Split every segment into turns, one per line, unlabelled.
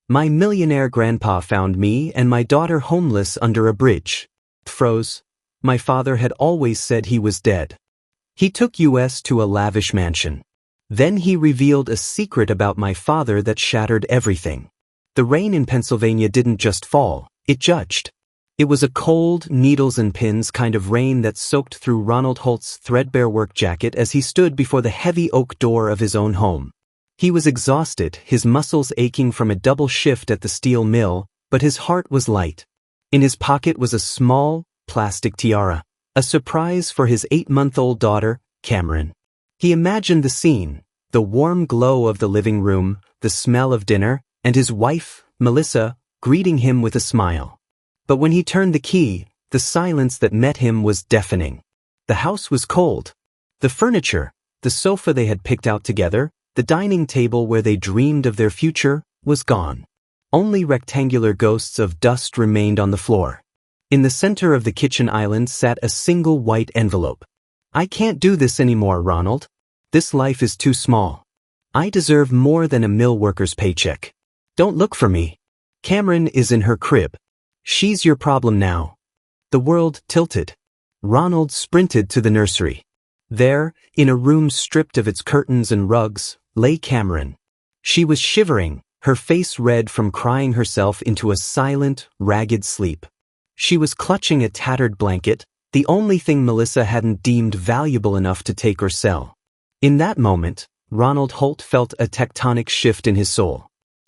My millionaire grandpa found me and my daughter homeless under a bridge. Froze. My father had always said he was dead. He took us to a lavish mansion. Then he revealed a secret about my father that shattered everything. The rain in Pennsylvania didn't just fall, it judged. It was a cold, needles and pins kind of rain that soaked through Ronald Holt's threadbare work jacket as he stood before the heavy oak door of his own home. He was exhausted, his muscles aching from a double shift at the steel mill, but his heart was light. In his pocket was a small, plastic tiara, a surprise for his 8-month-old daughter, Cameron. He imagined the scene, the warm glow of the living room, the smell of dinner, and his wife, Melissa, greeting him with a smile. But when he turned the key, the silence that met him was deafening. The house was cold. The furniture, the sofa they had picked out together, the dining table where they dreamed of their future, was gone. Only rectangular ghosts of dust remained on the floor. In the center of the kitchen island sat a single white envelope. I can't do this anymore, Ronald. This life is too small. I deserve more than a mill worker's paycheck. Don't look for me. Cameron is in her crib. She's your problem now. The world tilted. Ronald sprinted to the nursery. There, in a room stripped of its curtains and rugs, lay Cameron. She was shivering, her face red from crying herself into a silent, ragged sleep. She was clutching a tattered blanket, the only thing Melissa hadn't deemed valuable enough to take or sell. In that moment, Ronald Holt felt a tectonic shift in his soul.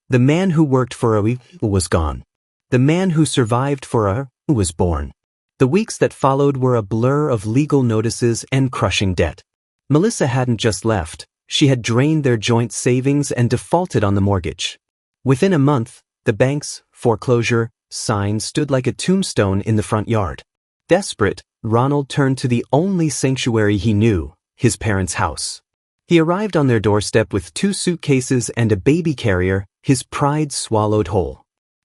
The man who worked for a was gone. The man who survived for a was born. The weeks that followed were a blur of legal notices and crushing debt. Melissa hadn't just left, she had drained their joint savings and defaulted on the mortgage. Within a month, the bank's foreclosure sign stood like a tombstone in the front yard. Desperate, Ronald turned to the only sanctuary he knew, his parents' house. He arrived on their doorstep with 2 suitcases and a baby carrier, his pride swallowed whole.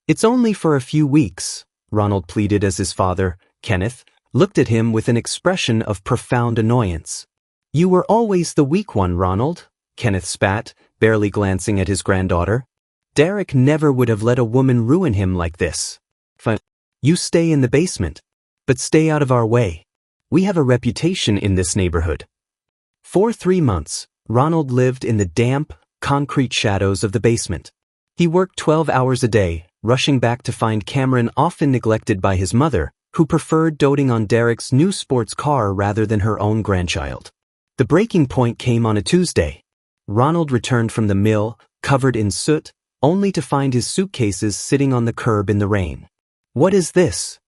It's only for a few weeks, Ronald pleaded as his father, Kenneth, looked at him with an expression of profound annoyance. You were always the weak one, Ronald, Kenneth spat, barely glancing at his granddaughter. Derek never would have let a woman ruin him like this. Fine. You stay in the basement. But stay out of our way. We have a reputation in this neighborhood. For 3 months, Ronald lived in the damp, concrete shadows of the basement. He worked 12 hours a day, rushing back to find Cameron often neglected by his mother, who preferred doting on Derek's new sports car rather than her own grandchild. The breaking point came on a Tuesday. Ronald returned from the mill, covered in soot, only to find his suitcases sitting on the curb in the rain. What is this?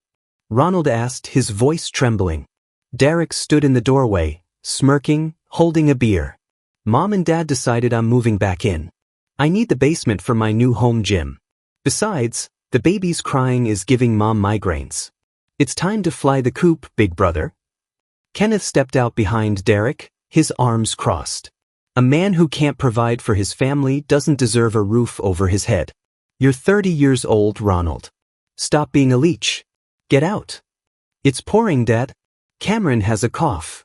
Ronald asked, his voice trembling. Derek stood in the doorway, smirking, holding a beer. Mom and Dad decided I'm moving back in. I need the basement for my new home gym. Besides, the baby's crying is giving Mom migraines. It's time to fly the coop, big brother. Kenneth stepped out behind Derek, his arms crossed. A man who can't provide for his family doesn't deserve a roof over his head. You're 30 years old, Ronald. Stop being a leech. Get out. It's pouring, Dad. Cameron has a cough.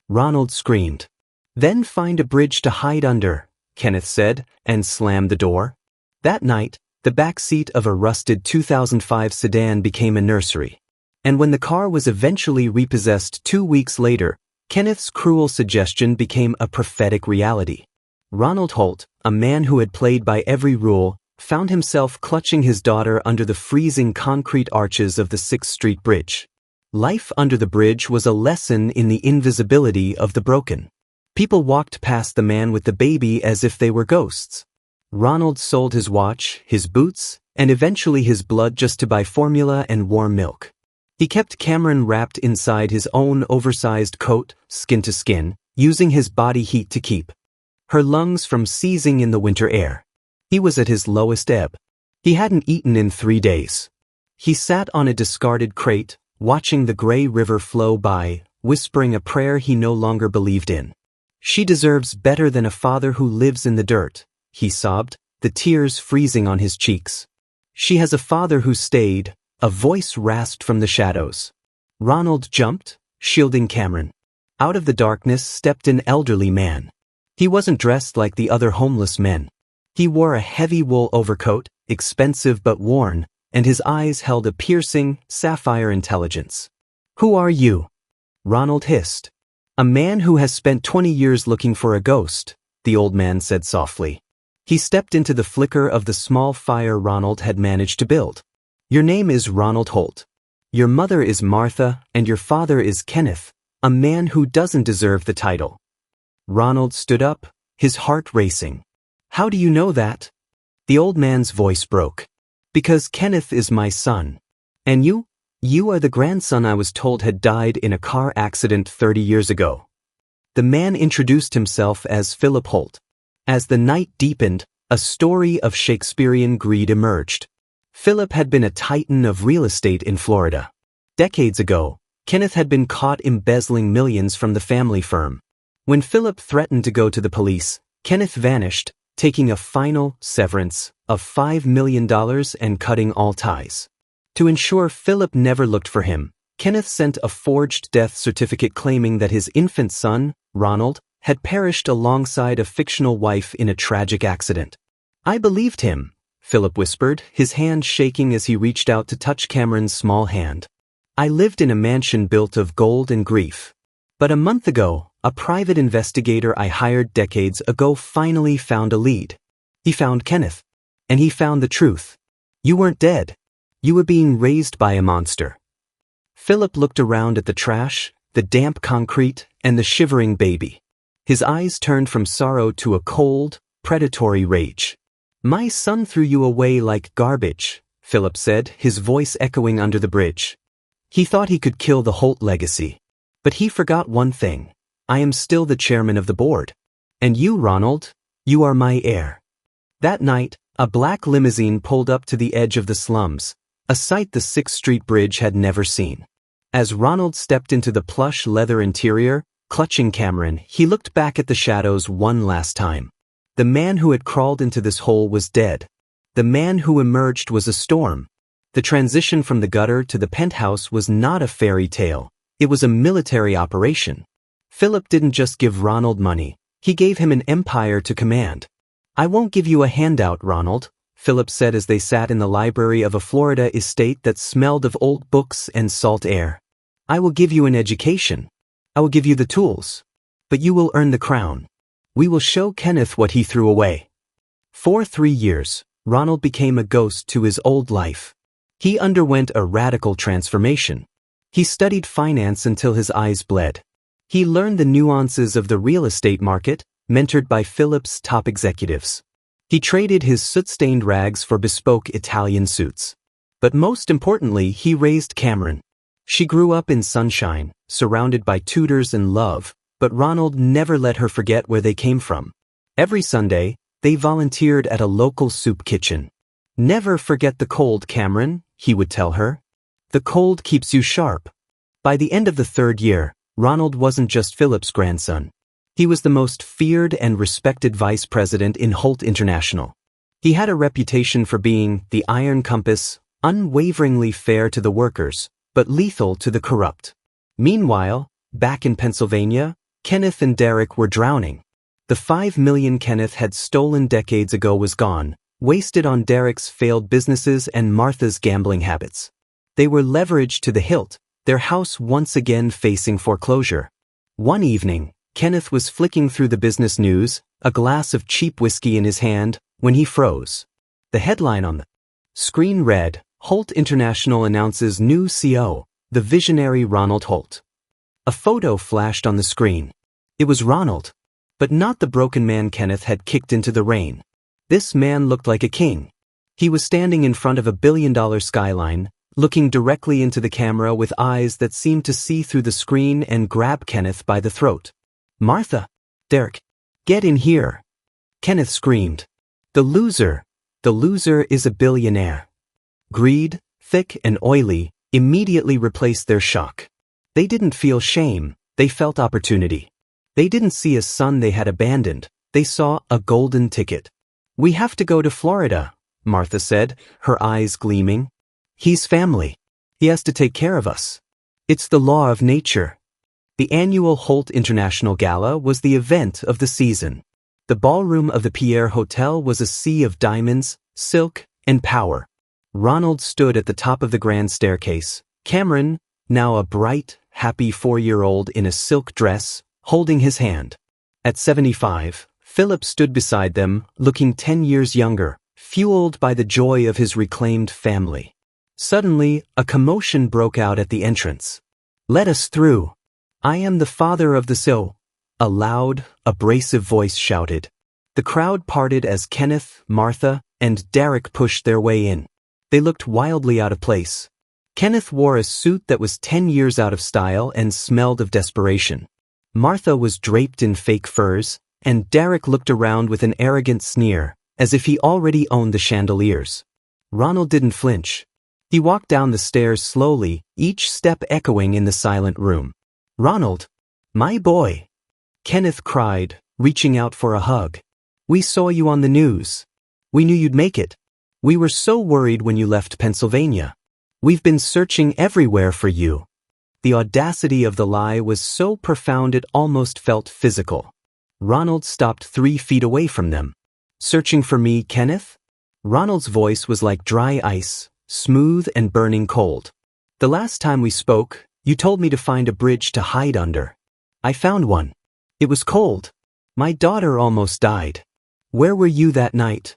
Ronald screamed. Then find a bridge to hide under, Kenneth said, and slammed the door. That night, the back seat of a rusted 2005 sedan became a nursery. And when the car was eventually repossessed 2 weeks later, Kenneth's cruel suggestion became a prophetic reality. Ronald Holt, a man who had played by every rule, found himself clutching his daughter under the freezing concrete arches of the 6th Street Bridge. Life under the bridge was a lesson in the invisibility of the broken. People walked past the man with the baby as if they were ghosts. Ronald sold his watch, his boots, and eventually his blood just to buy formula and warm milk. He kept Cameron wrapped inside his own oversized coat, skin to skin, using his body heat to keep her lungs from seizing in the winter air. He was at his lowest ebb. He hadn't eaten in 3 days. He sat on a discarded crate, watching the gray river flow by, whispering a prayer he no longer believed in. She deserves better than a father who lives in the dirt, he sobbed, the tears freezing on his cheeks. She has a father who stayed, a voice rasped from the shadows. Ronald jumped, shielding Cameron. Out of the darkness stepped an elderly man. He wasn't dressed like the other homeless men. He wore a heavy wool overcoat, expensive but worn, and his eyes held a piercing, sapphire intelligence. "Who are you?" Ronald hissed. "A man who has spent 20 years looking for a ghost," the old man said softly. He stepped into the flicker of the small fire Ronald had managed to build. "Your name is Ronald Holt. Your mother is Martha, and your father is Kenneth, a man who doesn't deserve the title." Ronald stood up, his heart racing. "How do you know that?" The old man's voice broke. "Because Kenneth is my son. And you? You are the grandson I was told had died in a car accident 30 years ago." The man introduced himself as Philip Holt. As the night deepened, a story of Shakespearean greed emerged. Philip had been a titan of real estate in Florida. Decades ago, Kenneth had been caught embezzling millions from the family firm. When Philip threatened to go to the police, Kenneth vanished, taking a final severance of $5 million and cutting all ties. To ensure Philip never looked for him, Kenneth sent a forged death certificate claiming that his infant son, Ronald, had perished alongside a fictional wife in a tragic accident. "I believed him," Philip whispered, his hand shaking as he reached out to touch Cameron's small hand. "I lived in a mansion built of gold and grief. But a month ago, a private investigator I hired decades ago finally found a lead. He found Kenneth. And he found the truth. You weren't dead. You were being raised by a monster." Philip looked around at the trash, the damp concrete, and the shivering baby. His eyes turned from sorrow to a cold, predatory rage. "My son threw you away like garbage," Philip said, his voice echoing under the bridge. "He thought he could kill the Holt legacy. But he forgot one thing. I am still the chairman of the board. And you, Ronald, you are my heir." That night, a black limousine pulled up to the edge of the slums, a sight the 6th Street Bridge had never seen. As Ronald stepped into the plush leather interior, clutching Cameron, he looked back at the shadows one last time. The man who had crawled into this hole was dead. The man who emerged was a storm. The transition from the gutter to the penthouse was not a fairy tale. It was a military operation. Philip didn't just give Ronald money. He gave him an empire to command. "I won't give you a handout, Ronald," Philip said as they sat in the library of a Florida estate that smelled of old books and salt air. "I will give you an education. I will give you the tools. But you will earn the crown. We will show Kenneth what he threw away." For 3 years, Ronald became a ghost to his old life. He underwent a radical transformation. He studied finance until his eyes bled. He learned the nuances of the real estate market, mentored by Philip's top executives. He traded his soot-stained rags for bespoke Italian suits. But most importantly, he raised Cameron. She grew up in sunshine, surrounded by tutors and love, but Ronald never let her forget where they came from. Every Sunday, they volunteered at a local soup kitchen. "Never forget the cold, Cameron," he would tell her. "The cold keeps you sharp." By the end of the 3rd year, Ronald wasn't just Philip's grandson. He was the most feared and respected vice president in Holt International. He had a reputation for being the iron compass, unwaveringly fair to the workers, but lethal to the corrupt. Meanwhile, back in Pennsylvania, Kenneth and Derek were drowning. The $5 million Kenneth had stolen decades ago was gone, wasted on Derek's failed businesses and Martha's gambling habits. They were leveraged to the hilt, their house once again facing foreclosure. One evening, Kenneth was flicking through the business news, a glass of cheap whiskey in his hand, when he froze. The headline on the screen read, "Holt International announces new CEO, the visionary Ronald Holt." A photo flashed on the screen. It was Ronald, but not the broken man Kenneth had kicked into the rain. This man looked like a king. He was standing in front of a billion-dollar skyline, looking directly into the camera with eyes that seemed to see through the screen and grab Kenneth by the throat. "Martha! Derek! Get in here!" Kenneth screamed. The loser is a billionaire." Greed, thick and oily, immediately replaced their shock. They didn't feel shame, they felt opportunity. They didn't see a son they had abandoned, they saw a golden ticket. "We have to go to Florida," Martha said, her eyes gleaming. "He's family. He has to take care of us. It's the law of nature." The annual Holt International Gala was the event of the season. The ballroom of the Pierre Hotel was a sea of diamonds, silk, and power. Ronald stood at the top of the grand staircase, Cameron, now a bright, happy 4-year-old in a silk dress, holding his hand. At 75, Philip stood beside them, looking 10 years younger, fueled by the joy of his reclaimed family. Suddenly, a commotion broke out at the entrance. "Let us through. I am the father of the so," a loud, abrasive voice shouted. The crowd parted as Kenneth, Martha, and Derek pushed their way in. They looked wildly out of place. Kenneth wore a suit that was 10 years out of style and smelled of desperation. Martha was draped in fake furs, and Derek looked around with an arrogant sneer, as if he already owned the chandeliers. Ronald didn't flinch. He walked down the stairs slowly, each step echoing in the silent room. "Ronald, my boy," Kenneth cried, reaching out for a hug. "We saw you on the news. We knew you'd make it. We were so worried when you left Pennsylvania. We've been searching everywhere for you." The audacity of the lie was so profound it almost felt physical. Ronald stopped 3 feet away from them. "Searching for me, Kenneth?" Ronald's voice was like dry ice, smooth and burning cold. "The last time we spoke, you told me to find a bridge to hide under. I found one. It was cold. My daughter almost died. Where were you that night?"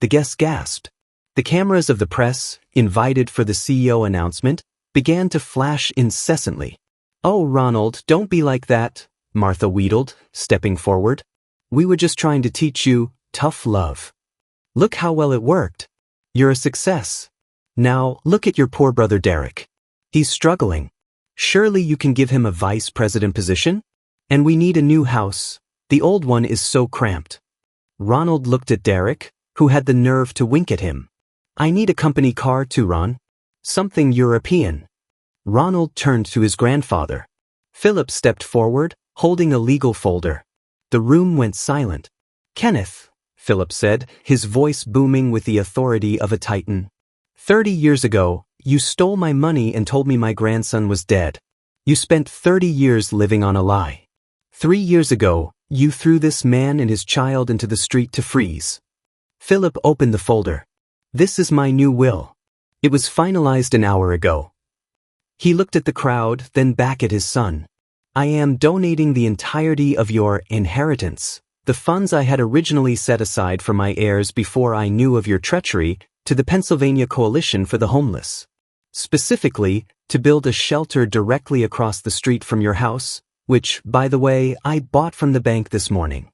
The guests gasped. The cameras of the press, invited for the CEO announcement, began to flash incessantly. "Oh, Ronald, don't be like that," Martha wheedled, stepping forward. "We were just trying to teach you tough love. Look how well it worked. You're a success. Now, look at your poor brother Derek. He's struggling. Surely you can give him a vice president position? And we need a new house. The old one is so cramped." Ronald looked at Derek, who had the nerve to wink at him. "I need a company car too, Ron. Something European." Ronald turned to his grandfather. Philip stepped forward, holding a legal folder. The room went silent. "Kenneth," Philip said, his voice booming with the authority of a titan. 30 years ago, you stole my money and told me my grandson was dead. You spent 30 years living on a lie. 3 years ago, you threw this man and his child into the street to freeze." Philip opened the folder. "This is my new will. It was finalized an hour ago." He looked at the crowd, then back at his son. "I am donating the entirety of your inheritance, the funds I had originally set aside for my heirs before I knew of your treachery, to the Pennsylvania Coalition for the Homeless. Specifically, to build a shelter directly across the street from your house, which, by the way, I bought from the bank this morning."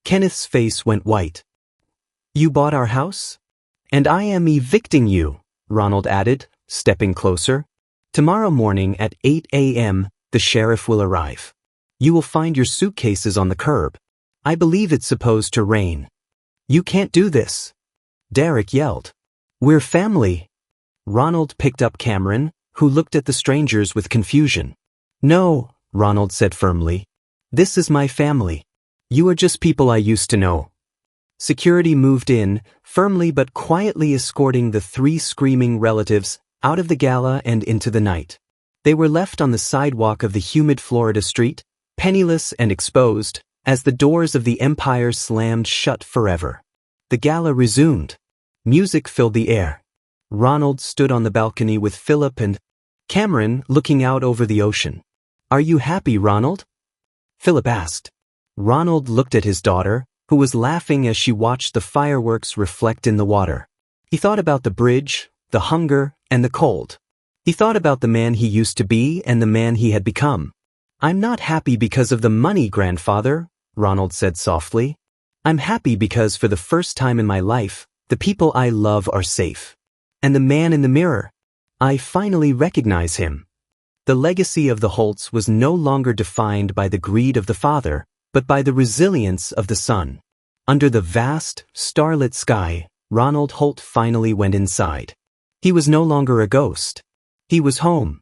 Kenneth's face went white. "You bought our house? And I am evicting you," Ronald added, stepping closer. "Tomorrow morning at 8 a.m., the sheriff will arrive. You will find your suitcases on the curb. I believe it's supposed to rain. You can't do this." Derek yelled. "We're family." Ronald picked up Cameron, who looked at the strangers with confusion. "No," Ronald said firmly. "This is my family. You are just people I used to know." Security moved in, firmly but quietly escorting the 3 screaming relatives out of the gala and into the night. They were left on the sidewalk of the humid Florida street, penniless and exposed, as the doors of the empire slammed shut forever. The gala resumed. Music filled the air. Ronald stood on the balcony with Philip and Cameron looking out over the ocean. "Are you happy, Ronald?" Philip asked. Ronald looked at his daughter, who was laughing as she watched the fireworks reflect in the water. He thought about the bridge, the hunger, and the cold. He thought about the man he used to be and the man he had become. "I'm not happy because of the money, grandfather," Ronald said softly. "I'm happy because for the first time in my life, the people I love are safe. And the man in the mirror, I finally recognize him." The legacy of the Holts was no longer defined by the greed of the father, but by the resilience of the son. Under the vast, starlit sky, Ronald Holt finally went inside. He was no longer a ghost. He was home.